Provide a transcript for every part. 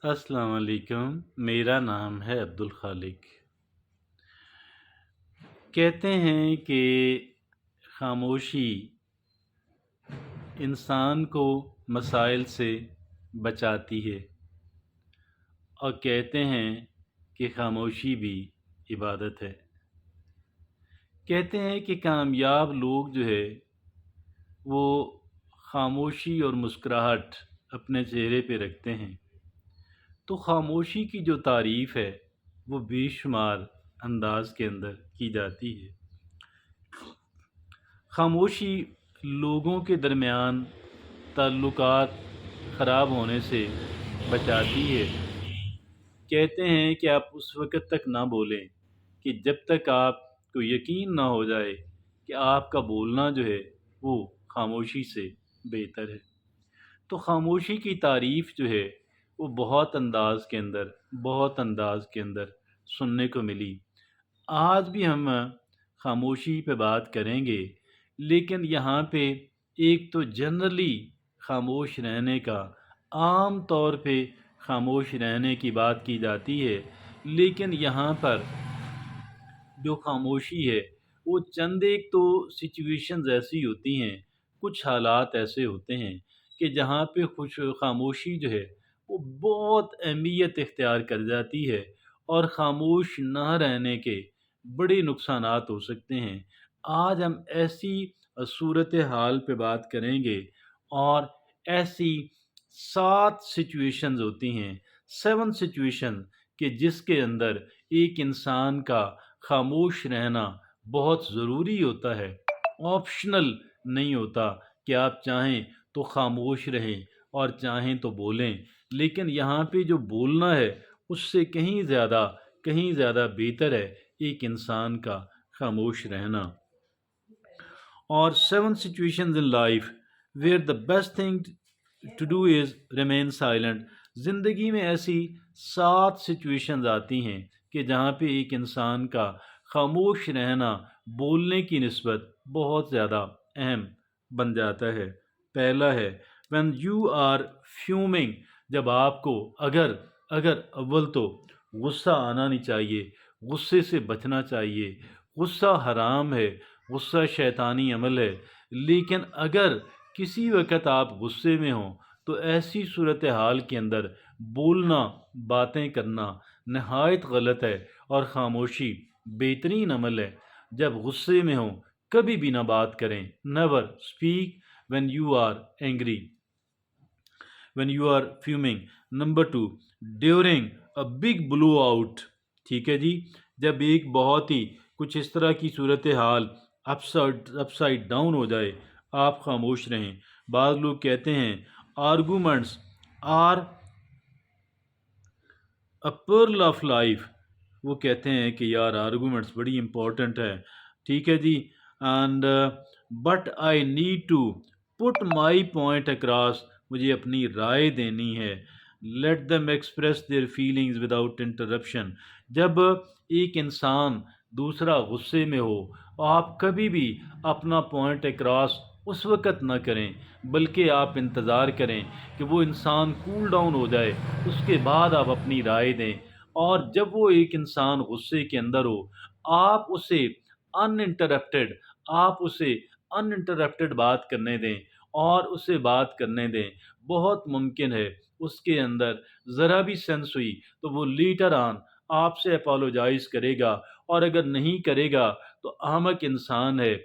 السلام علیکم، میرا نام ہے عبدالخالق۔ کہتے ہیں کہ خاموشی انسان کو مسائل سے بچاتی ہے، اور کہتے ہیں کہ خاموشی بھی عبادت ہے۔ کہتے ہیں کہ کامیاب لوگ جو ہے وہ خاموشی اور مسکراہٹ اپنے چہرے پہ رکھتے ہیں۔ تو خاموشی کی جو تعریف ہے وہ بے شمار انداز کے اندر کی جاتی ہے۔ خاموشی لوگوں کے درمیان تعلقات خراب ہونے سے بچاتی ہے۔ کہتے ہیں کہ آپ اس وقت تک نہ بولیں کہ جب تک آپ کو یقین نہ ہو جائے کہ آپ کا بولنا جو ہے وہ خاموشی سے بہتر ہے۔ تو خاموشی کی تعریف جو ہے وہ بہت انداز کے اندر سننے کو ملی۔ آج بھی ہم خاموشی پہ بات کریں گے، لیکن یہاں پہ ایک تو جنرلی خاموش رہنے کا، عام طور پہ خاموش رہنے کی بات کی جاتی ہے، لیکن یہاں پر جو خاموشی ہے وہ چند ایک تو سچویشنز ایسی ہوتی ہیں، کچھ حالات ایسے ہوتے ہیں کہ جہاں پہ خاموشی جو ہے وہ بہت اہمیت اختیار کر جاتی ہے، اور خاموش نہ رہنے کے بڑے نقصانات ہو سکتے ہیں۔ آج ہم ایسی صورتحال پہ بات کریں گے، اور ایسی 7 سچویشنز ہوتی ہیں، 7 سچویشن کہ جس کے اندر ایک انسان کا خاموش رہنا بہت ضروری ہوتا ہے، آپشنل نہیں ہوتا کہ آپ چاہیں تو خاموش رہیں اور چاہیں تو بولیں، لیکن یہاں پہ جو بولنا ہے اس سے کہیں زیادہ بہتر ہے ایک انسان کا خاموش رہنا۔ اور 7 situations in life where the best thing to do is remain silent۔ زندگی میں ایسی 7 سچویشنز آتی ہیں کہ جہاں پہ ایک انسان کا خاموش رہنا بولنے کی نسبت بہت زیادہ اہم بن جاتا ہے۔ پہلا ہے when you are fuming، جب آپ کو اگر اول تو غصہ آنا نہیں چاہیے، غصے سے بچنا چاہیے۔ غصہ حرام ہے، غصہ شیطانی عمل ہے، لیکن اگر کسی وقت آپ غصے میں ہوں تو ایسی صورتحال کے اندر بولنا، باتیں کرنا نہایت غلط ہے، اور خاموشی بہترین عمل ہے۔ جب غصے میں ہوں کبھی بھی نہ بات کریں۔ Never speak when you are angry، when you are fuming۔ Number 2، during a big blow out۔ ٹھیک ہے جی، جب ایک بہت ہی کچھ اس طرح کی صورتحال اپ سائڈ ڈاؤن ہو جائے، آپ خاموش رہیں۔ بعض لوگ کہتے ہیں arguments are a pearl of life, وہ کہتے ہیں کہ یار آرگومنٹس بڑی امپورٹنٹ ہے، ٹھیک ہے جی، and but I need to put my point across, مجھے اپنی رائے دینی ہے۔ Let them express their feelings without interruption. جب ایک انسان دوسرا غصے میں ہو، آپ کبھی بھی اپنا پوائنٹ اکراس اس وقت نہ کریں، بلکہ آپ انتظار کریں کہ وہ انسان کول ڈاؤن ہو جائے، اس کے بعد آپ اپنی رائے دیں۔ اور جب وہ ایک انسان غصے کے اندر ہو، آپ اسے ان انٹرپٹیڈ بات کرنے دیں، اور اسے بات کرنے دیں۔ بہت ممکن ہے اس کے اندر ذرا بھی سینس ہوئی تو وہ لیٹر آن آپ سے اپالوجائز کرے گا، اور اگر نہیں کرے گا تو احمق انسان ہے۔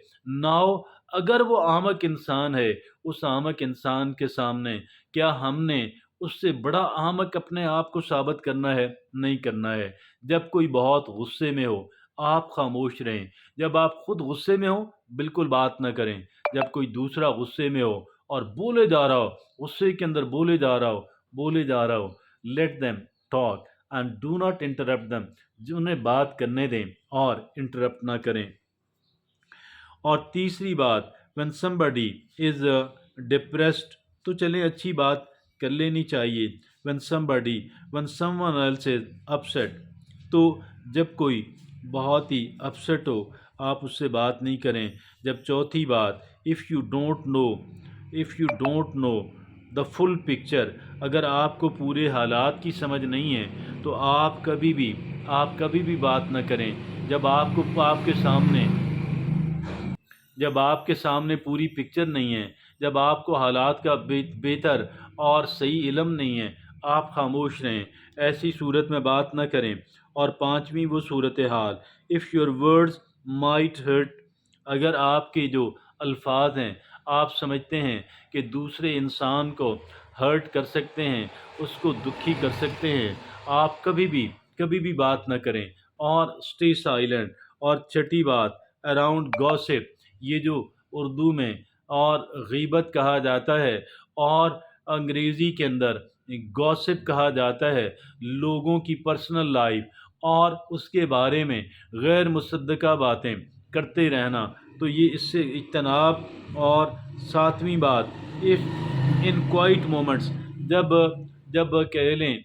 ناؤ اگر وہ احمق انسان ہے، اس احمق انسان کے سامنے کیا ہم نے اس سے بڑا احمق اپنے آپ کو ثابت کرنا ہے؟ نہیں کرنا ہے۔ جب کوئی بہت غصے میں ہو آپ خاموش رہیں، جب آپ خود غصے میں ہوں بالکل بات نہ کریں، جب کوئی دوسرا غصے میں ہو اور بولے جا رہا ہو، غصے کے اندر بولے جا رہا ہو، let them talk and do not interrupt them، انہیں بات کرنے دیں اور انٹرپٹ نہ کریں۔ اور تیسری بات، when somebody is depressed، تو چلیں اچھی بات کر لینی چاہیے۔ when someone else is upset، تو جب کوئی بہت ہی اپسٹ ہو آپ اس سے بات نہیں کریں۔ جب چوتھی بات، if you don't know the full picture. اگر آپ کو پورے حالات کی سمجھ نہیں ہے تو آپ کبھی بھی بات نہ کریں۔ جب آپ کے سامنے پوری پکچر نہیں ہے، جب آپ کو حالات کا بہتر اور صحیح علم نہیں ہے، آپ خاموش رہیں، ایسی صورت میں بات نہ کریں۔ اور پانچویں وہ صورتحال، if your words might hurt, اگر آپ کے جو الفاظ ہیں آپ سمجھتے ہیں کہ دوسرے انسان کو ہرٹ کر سکتے ہیں، اس کو دکھی کر سکتے ہیں، آپ کبھی بھی بات نہ کریں۔ اور اسٹے سائلنٹ۔ اور چھٹی بات، اراؤنڈ گوسپ، یہ جو اردو میں اور غیبت کہا جاتا ہے اور انگریزی کے اندر گوسپ کہا جاتا ہے، لوگوں کی پرسنل لائف اور اس کے بارے میں غیر مصدقہ باتیں کرتے رہنا، تو یہ اس سے اجتناب۔ اور ساتویں بات، if ان کوائٹ مومنٹس، جب کہہ لیں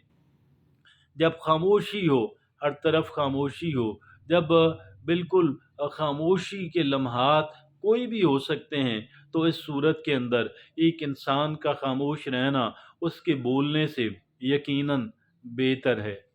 جب خاموشی ہو، ہر طرف خاموشی ہو، جب بالکل خاموشی کے لمحات کوئی بھی ہو سکتے ہیں، تو اس صورت کے اندر ایک انسان کا خاموش رہنا اس کے بولنے سے یقیناً بہتر ہے۔